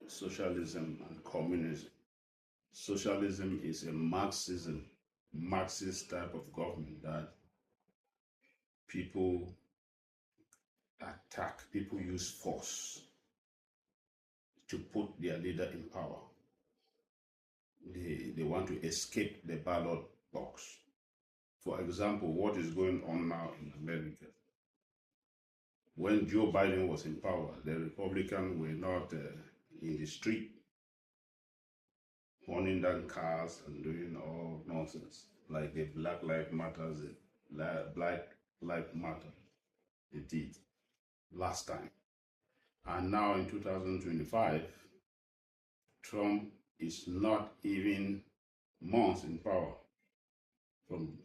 socialism and communism. Socialism is a Marxist type of government that people attack, people use force to put their leader in power. They want to escape the ballot box. For example, what is going on now in America? When Joe Biden was in power, the Republicans were not in the street burning down cars and doing all nonsense like the Black Lives Matters, Black Lives Matter they did last time. And now in 2025, Trump is not even months in power from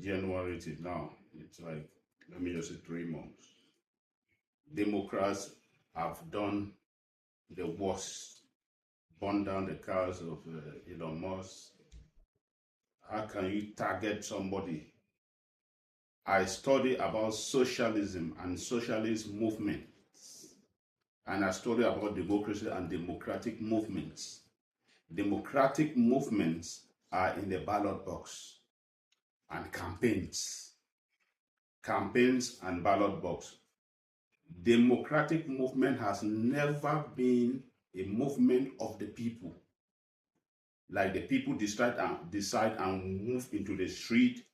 January to now. It's like, let me just say 3 months. Democrats have done the worst, burn down the cars of Elon Musk. How can you target somebody? I study about socialism and socialist movements, and I study about democracy and democratic movements. Democratic movements are in the ballot box and campaigns and ballot box. Democratic movement has never been a movement of the people. Like the people decide and move into the street.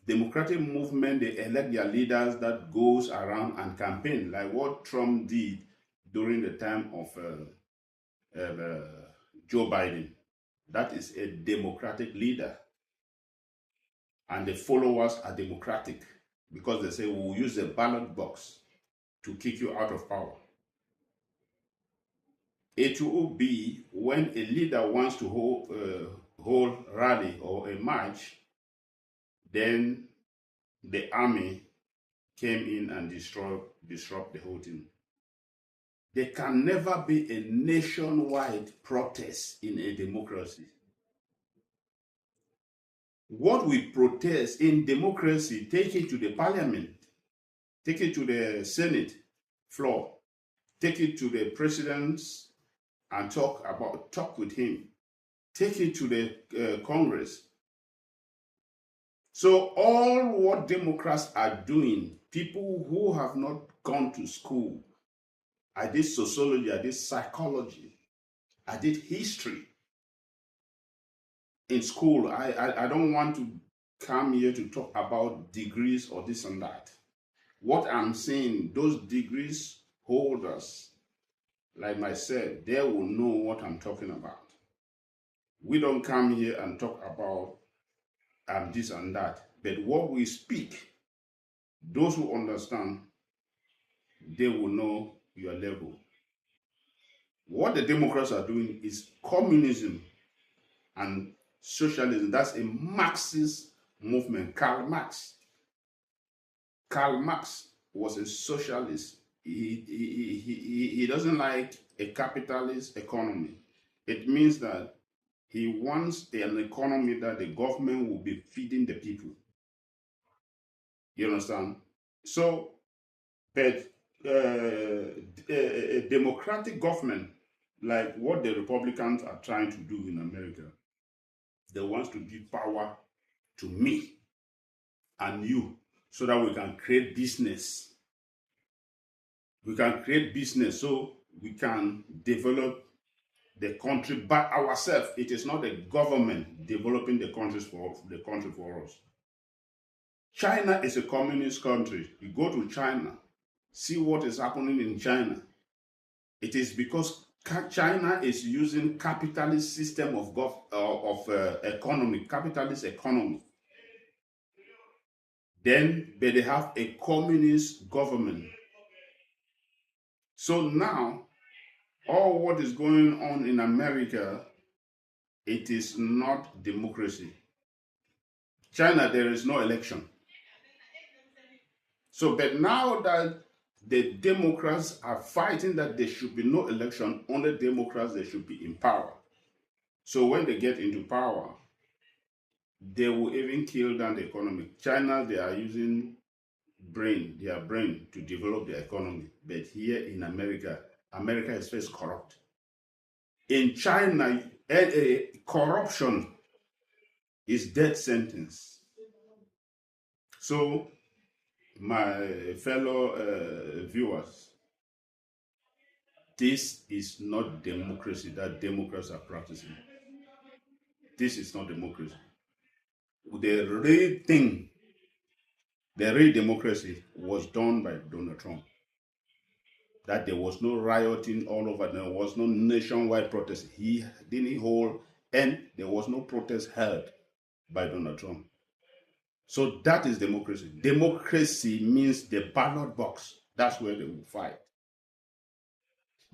Democratic movement, they elect their leaders that goes around and campaign, like what Trump did during the time of Joe Biden. That is a democratic leader. And the followers are democratic because they say, we'll use the ballot box to kick you out of power. It will be when a leader wants to hold rally or a march, then the army came in and disrupt the whole thing. There can never be a nationwide protest in a democracy. What we protest in democracy, take it to the parliament, take it to the Senate floor, take it to the president and talk with him, take it to the Congress. So all what Democrats are doing, people who have not gone to school, I did sociology, I did psychology, I did history in school. I don't want to come here to talk about degrees or this and that. What I'm saying, those degrees holders, like myself, they will know what I'm talking about. We don't come here and talk about this and that. But what we speak, those who understand, they will know your level. What the Democrats are doing is communism and socialism. That's a Marxist movement. Karl Marx was a socialist. He doesn't like a capitalist economy. It means that he wants an economy that the government will be feeding the people. You understand? So, but a democratic government, like what the Republicans are trying to do in America, they want to give power to me and you so that we can create business. We can create business so we can develop the country by ourselves. It is not the government developing the country for us. China is a communist country. You go to China, see what is happening in China. It is because China is using capitalist system of economy, capitalist economy. Then they have a communist government. So now, all what is going on in America, it is not democracy. China, there is no election. So, but now that the Democrats are fighting that there should be no election, only Democrats, they should be in power. So when they get into power, they will even kill down the economy. China, they are using their brain to develop the economy. But here in America, America is first corrupt. In China, corruption is death sentence. So, my fellow viewers, this is not democracy that Democrats are practicing. This is not democracy. The real thing, the real democracy was done by Donald Trump. That there was no rioting all over, there was no nationwide protest. He didn't hold, and there was no protest held by Donald Trump. So that is democracy. Democracy means the ballot box. That's where they will fight.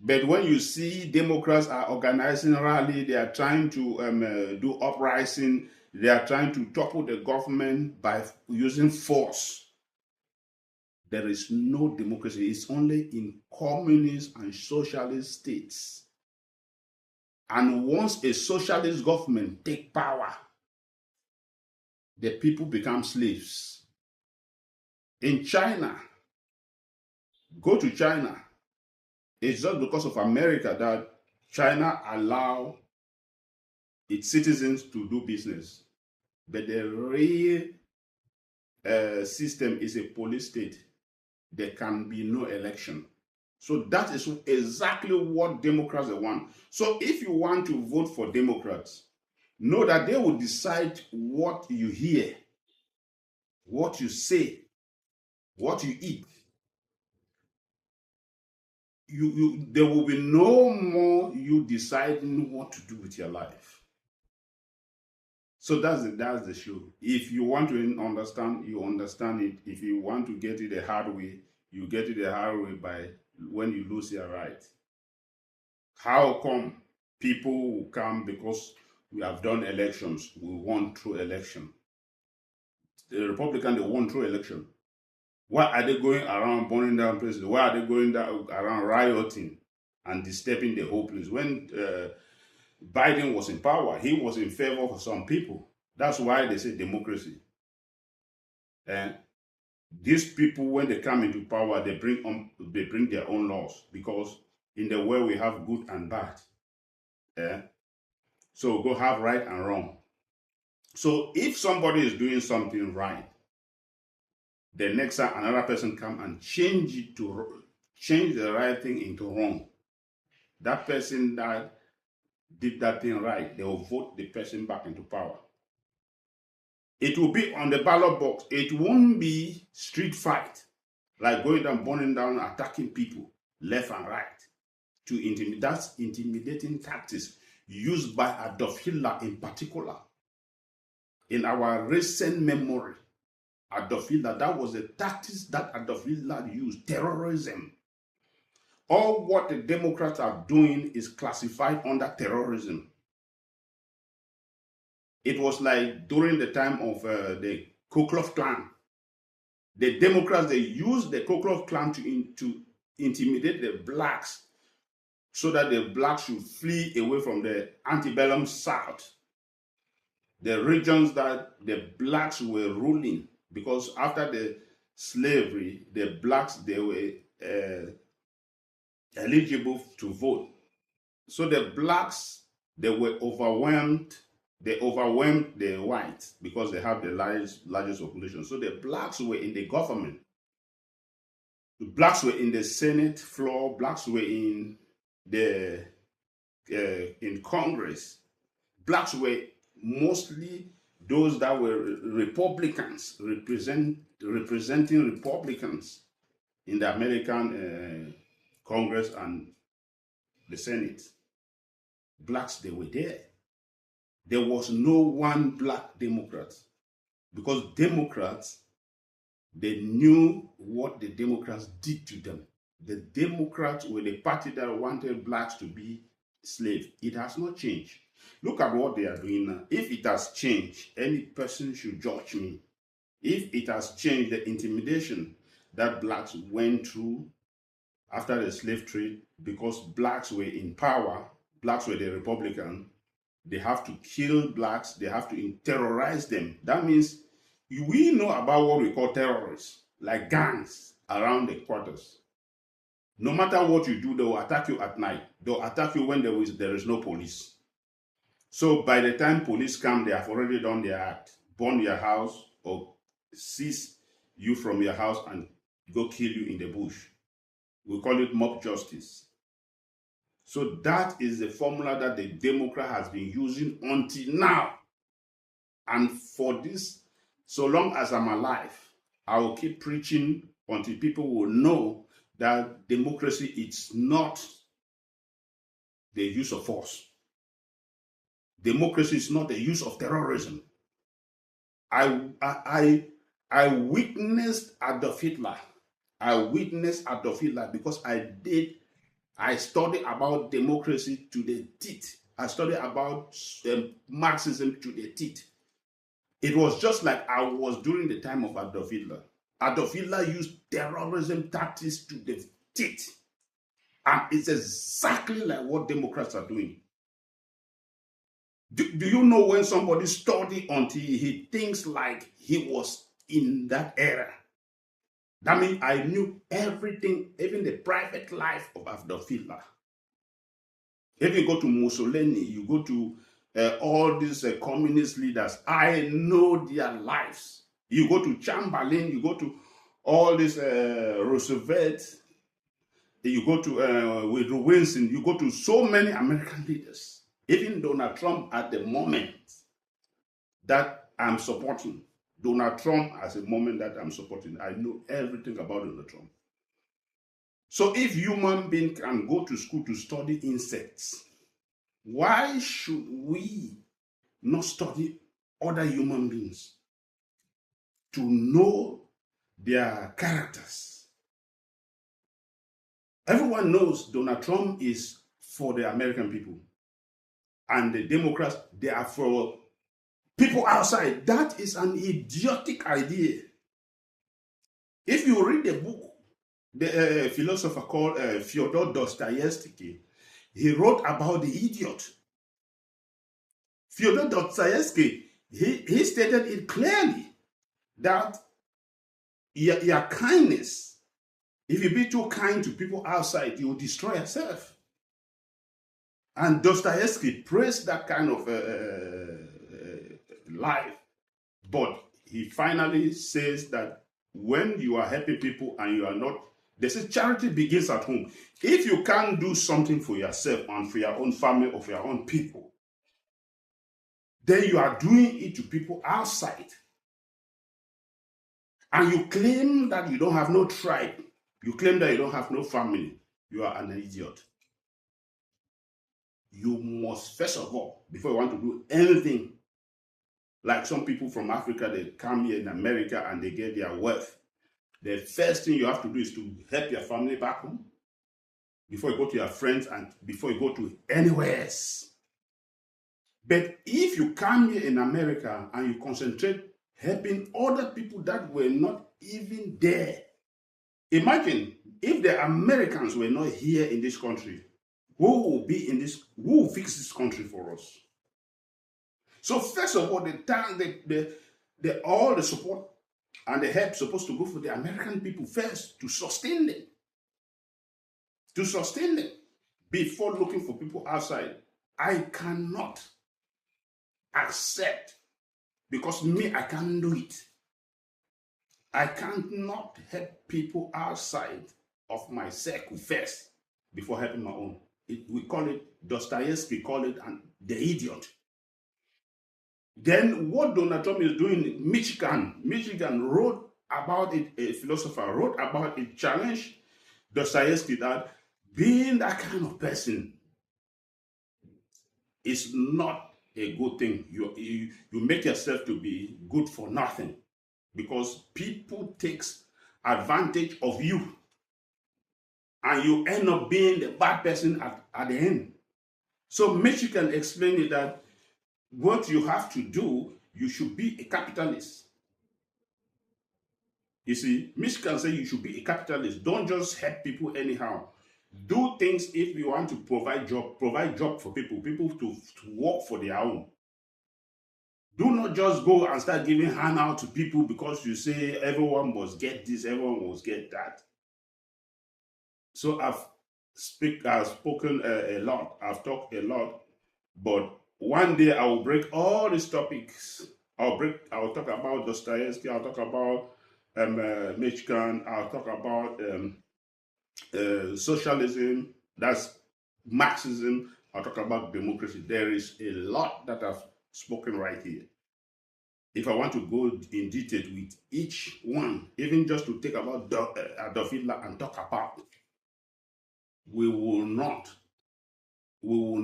But when you see Democrats are organizing rally, they are trying to do uprising, they are trying to topple the government by using force. There is no democracy. It's only in communist and socialist states. And once a socialist government take power, the people become slaves. In China, go to China. It's just because of America that China allow its citizens to do business. But the real system is a police state. There can be no election. So that is exactly what Democrats want. So if you want to vote for Democrats, know that they will decide what you hear, what you say, what you eat. There will be no more you deciding what to do with your life. So that's the show. If you want to understand, you understand it. If you want to get it the hard way, you get it the hard way by when you lose your right. How come people will come because we have done elections, we won through election? The Republican, they won through election. Why are they going around burning down places? Why are they going around rioting and disturbing the whole place? When Biden was in power, he was in favor of some people. That's why they say democracy. And these people, when they come into power, they bring their own laws, because in the world we have good and bad. So go have right and wrong. So if somebody is doing something right, the next time another person come and change the right thing into wrong, that person that did that thing right, they will vote the person back into power. It will be on the ballot box. It won't be street fight, like going down, burning down, attacking people left and right to intimidate. That's intimidating tactics used by Adolf Hitler in particular. In our recent memory, Adolf Hitler, that was the tactics that Adolf Hitler used, terrorism. All what the Democrats are doing is classified under terrorism. It was like during the time of the Ku Klux Klan. The Democrats, they used the Ku Klux Klan to intimidate the blacks so that the blacks should flee away from the antebellum South, the regions that the blacks were ruling. Because after the slavery, the blacks, they were eligible to vote. So the blacks, they were overwhelmed. They overwhelmed the whites because they have the largest population. So the blacks were in the government. The blacks were in the Senate floor. Blacks were in the in Congress. Blacks were mostly those that were Republicans, representing Republicans in the American Congress and the Senate. Blacks, they were there. There was no one black Democrat, because Democrats, they knew what the Democrats did to them. The Democrats were the party that wanted blacks to be slaves. It has not changed. Look at what they are doing now. If it has changed, any person should judge me. If it has changed, the intimidation that blacks went through after the slave trade, because blacks were in power, blacks were the Republican, they have to kill blacks, they have to terrorize them. That means we know about what we call terrorists. like gangs around the quarters. No matter what you do, they will attack you at night. They'll attack you when there is no police. So by the time police come, they have already done their act, burn your house or seize you from your house and go kill you in the bush. We call it mob justice. So that is the formula that the Democrat has been using until now. And for this, so long as I'm alive, I will keep preaching until people will know that democracy is not the use of force. Democracy is not the use of terrorism. I witnessed Adolf Hitler. I witnessed Adolf Hitler because I studied about democracy to the teeth. I studied about Marxism to the teeth. It was just like I was during the time of Adolf Hitler. Adolf Hitler used terrorism tactics to the teeth. And it's exactly like what Democrats are doing. Do you know when somebody studies until he thinks like he was in that era? That means I knew everything, even the private life of Adolf Hitler. If you go to Mussolini, you go to all these communist leaders, I know their lives. You go to Chamberlain, you go to all these Roosevelt, you go to Woodrow Wilson, you go to so many American leaders. Even Donald Trump at the moment that I'm supporting, Donald Trump as a moment that I'm supporting, I know everything about Donald Trump. So if human beings can go to school to study insects, why should we not study other human beings to know their characters? Everyone knows Donald Trump is for the American people. And the Democrats, they are for people outside. That is an idiotic idea. If you read the book, the philosopher called Fyodor Dostoevsky, he wrote about the idiot. Fyodor Dostoevsky, he stated it clearly that your kindness, if you be too kind to people outside, you will destroy yourself. And Dostoevsky praised that kind of life. But he finally says that when you are helping people and you are not, they say charity begins at home. If you can't do something for yourself and for your own family or for your own people, then you are doing it to people outside. And you claim that you don't have no tribe. You claim that you don't have no family. You are an idiot. You must, first of all, before you want to do anything, like some people from Africa, they come here in America and they get their wealth. The first thing you have to do is to help your family back home before you go to your friends and before you go to anywhere else. But if you come here in America and you concentrate helping other people that were not even there, imagine if the Americans were not here in this country, who will fix this country for us? So first of all, all the support and the help supposed to go for the American people first to sustain them. To sustain them before looking for people outside. I cannot accept, because me, I can't do it. I cannot help people outside of my circle first before helping my own. We call it, Dostoevsky call it the idiot. Then what Donald Trump is doing in Michigan wrote about it, a philosopher wrote about it, challenged Dostoevsky that being that kind of person is not a good thing. You make yourself to be good for nothing because people takes advantage of you and you end up being the bad person at the end. So Michigan explained it that what you have to do, you should be a capitalist. You see, Michigan says you should be a capitalist. Don't just help people anyhow. Do things if you want to provide job for people to work for their own. Do not just go and start giving handout to people because you say everyone must get this, everyone must get that. So I've spoken a lot, I've talked a lot, but one day I will break all these topics. I'll talk about Dostoevsky, I'll talk about Michigan, I'll talk about socialism, that's Marxism, I'll talk about democracy. There is a lot that I've spoken right here. If I want to go in detail with each one, even just to take about Adolf Hitler and talk about, we will not, we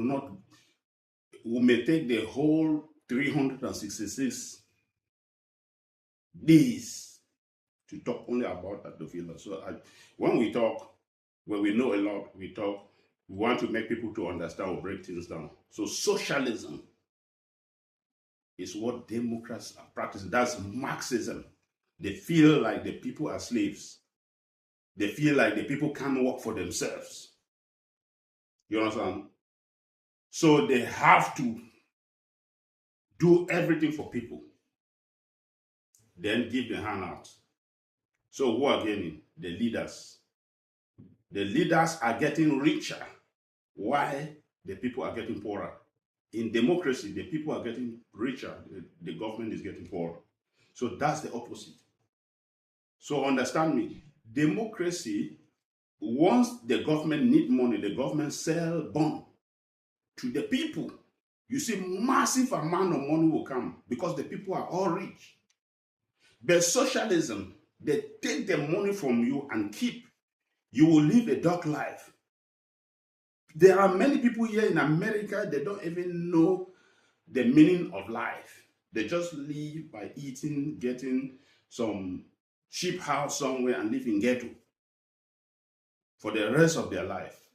may take the whole 366 days to talk only about Adolf Hitler. So when we talk, when we know a lot, we talk, we want to make people to understand or break things down. So socialism is what Democrats are practicing. That's Marxism. They feel like the people are slaves. They feel like the people can't work for themselves. You understand? So they have to do everything for people, then give the handouts. So who are gaining? The leaders. The leaders are getting richer. Why? The people are getting poorer. In democracy, the people are getting richer. The government is getting poorer. So that's the opposite. So understand me. Democracy, once the government need money, the government sell bond to the people. You see, massive amount of money will come because the people are all rich. But socialism, they take the money from you and keep. You will live a dark life. There are many people here in America, they don't even know the meaning of life. They just live by eating, getting some cheap house somewhere and live in ghetto for the rest of their life.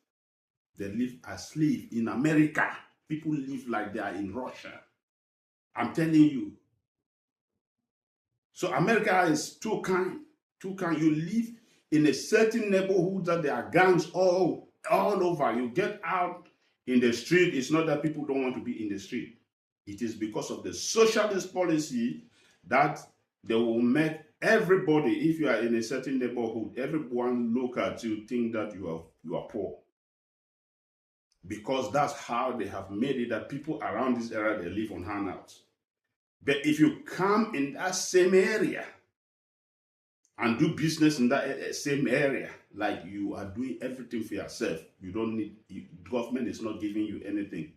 They live as slaves in America. People live like they are in Russia. I'm telling you. So America is too kind. Too kind. You live in a certain neighborhood that there are gangs all over. You get out in the street. It's not that people don't want to be in the street. It is because of the socialist policy that they will make everybody, if you are in a certain neighborhood, everyone look at you, think that you are poor. Because that's how they have made it that people around this area, they live on handouts. But if you come in that same area and do business in that same area, like you are doing everything for yourself, you don't need, government is not giving you anything.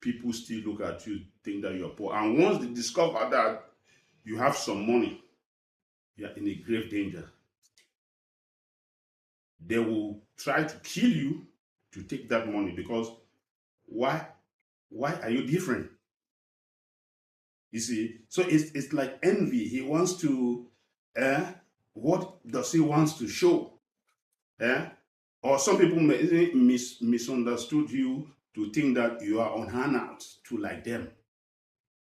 People still look at you, think that you're poor. And once they discover that you have some money, you're in a grave danger. They will try to kill you to take that money because why are you different? You see, so it's like envy. He wants to, what does he wants to show? Or some people may misunderstood you to think that you are on handouts to like them.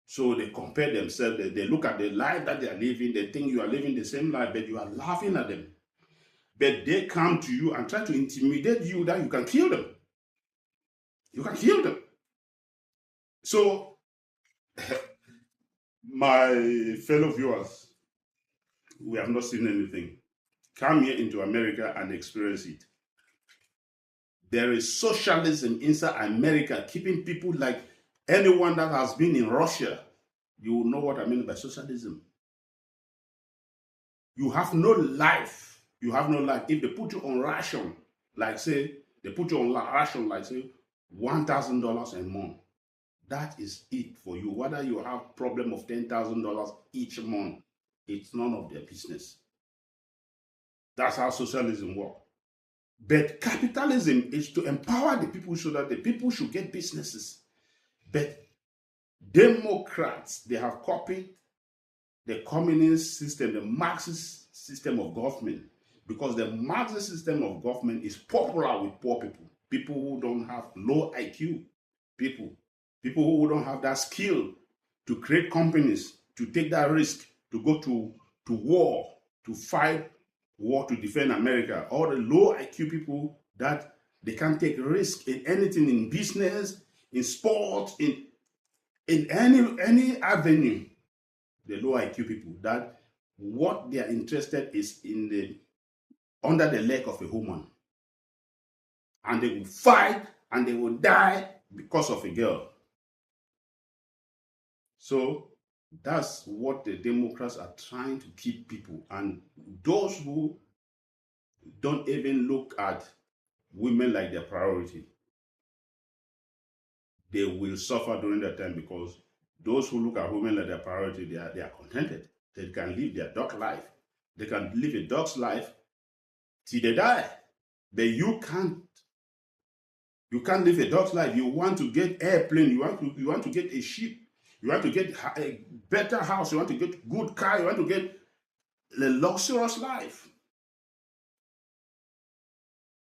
So they compare themselves, they look at the life that they are living, they think you are living the same life, but you are laughing at them. But they come to you and try to intimidate you that you can kill them. You can kill them. So, my fellow viewers, we have not seen anything. Come here into America and experience it. There is socialism inside America, keeping people like anyone that has been in Russia. You will know what I mean by socialism. You have no life. You have no life. If they put you on ration, like say, they put you on ration, like say, $1,000 a month. That is it for you. Whether you have problem of $10,000 each month, it's none of their business. That's how socialism works. But capitalism is to empower the people so that the people should get businesses. But Democrats, they have copied the communist system, the Marxist system of government, because the Marxist system of government is popular with poor people, people who don't have low IQ, people who don't have that skill to create companies, to take that risk, to go to war, to fight war to defend America. All the low IQ people that they can't take risk in anything, in business, in sports, in in any avenue, the low IQ people, that what they are interested is in the under the leg of a woman, and they will fight and they will die because of a girl. So that's what the Democrats are trying to keep people, and those who don't even look at women like their priority, they will suffer during that time, because those who look at women like their priority, they are contented. They can live their dog life. They can live a dog's life till they die. But you can't. You can't live a dog's life. You want to get airplane. You want to get a ship. You want to get a better house. You want to get good car. You want to get a luxurious life.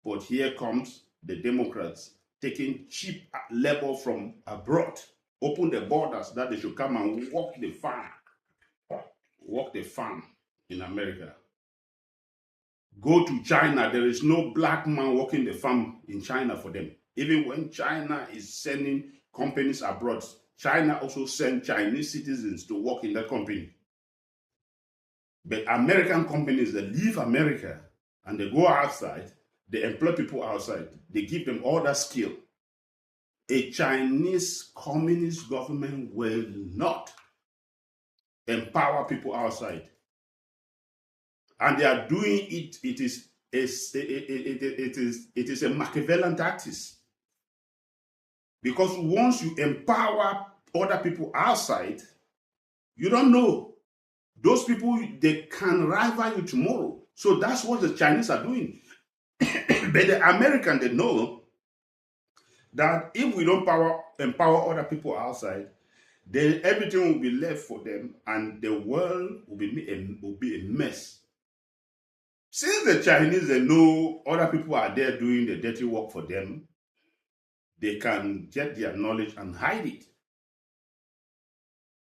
But here comes the Democrats taking cheap labor from abroad, open the borders that they should come and work the farm in America. Go to China, there is no black man working the farm in China for them. Even when China is sending companies abroad, China also sends Chinese citizens to work in that company. But American companies, they leave America and they go outside, they employ people outside, they give them all that skill. A Chinese communist government will not empower people outside. And they are doing it. It is a Machiavellian tactics. Because once you empower other people outside, you don't know. Those people, they can rival you tomorrow. So that's what the Chinese are doing. But the Americans, they know that if we don't empower other people outside, then everything will be left for them, and the world will be a mess. Since the Chinese, they know other people are there doing the dirty work for them, they can get their knowledge and hide it.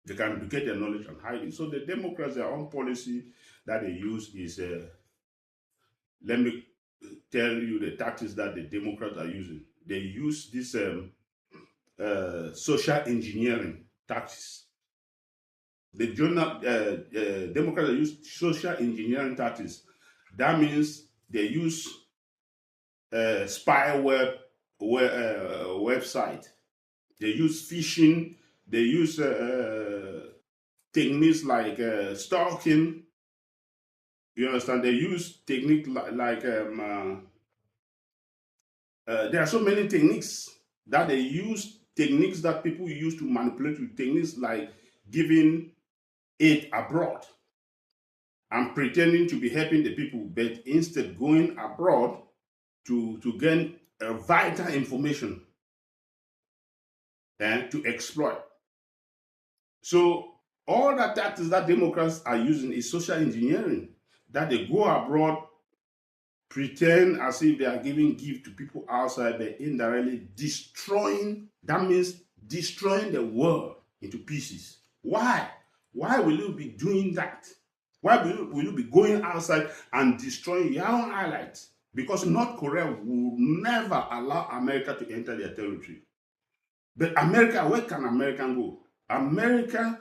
They can get their knowledge and hide it. So the Democrats, their own policy that they use is, let me tell you the tactics that the Democrats are using. They use this social engineering tactics. The Democrats use social engineering tactics. That means they use spyware website. They use phishing. They use techniques like stalking. You understand? They use technique like there are so many techniques that they use. Techniques that people use to manipulate with, techniques like giving aid abroad and pretending to be helping the people, but instead going abroad to gain vital information and to exploit. So all the tactics that Democrats are using is social engineering, that they go abroad, pretend as if they are giving gift to people outside, but indirectly destroying. That means destroying the world into pieces. Why? Why will you be doing that? Why will you be going outside and destroying your own allies? Because North Korea will never allow America to enter their territory. But America, where can America go? America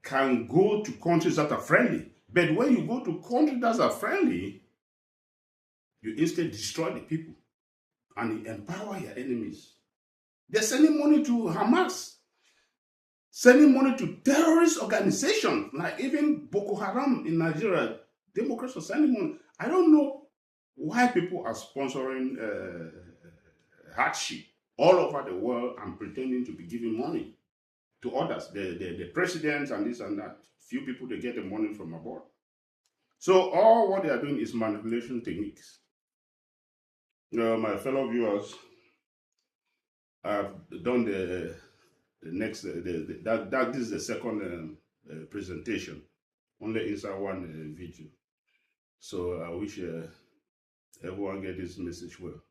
can go to countries that are friendly. But when you go to countries that are friendly, you instead destroy the people and you empower your enemies. They're sending money to Hamas, sending money to terrorist organizations, like even Boko Haram in Nigeria. Democrats are sending money. I don't know why people are sponsoring hardship all over the world and pretending to be giving money to others, the presidents and this and that. Few people, they get the money from abroad. So all what they are doing is manipulation techniques. My fellow viewers, I've done the next, this is the second presentation, only inside one video. So I wish everyone get this message well.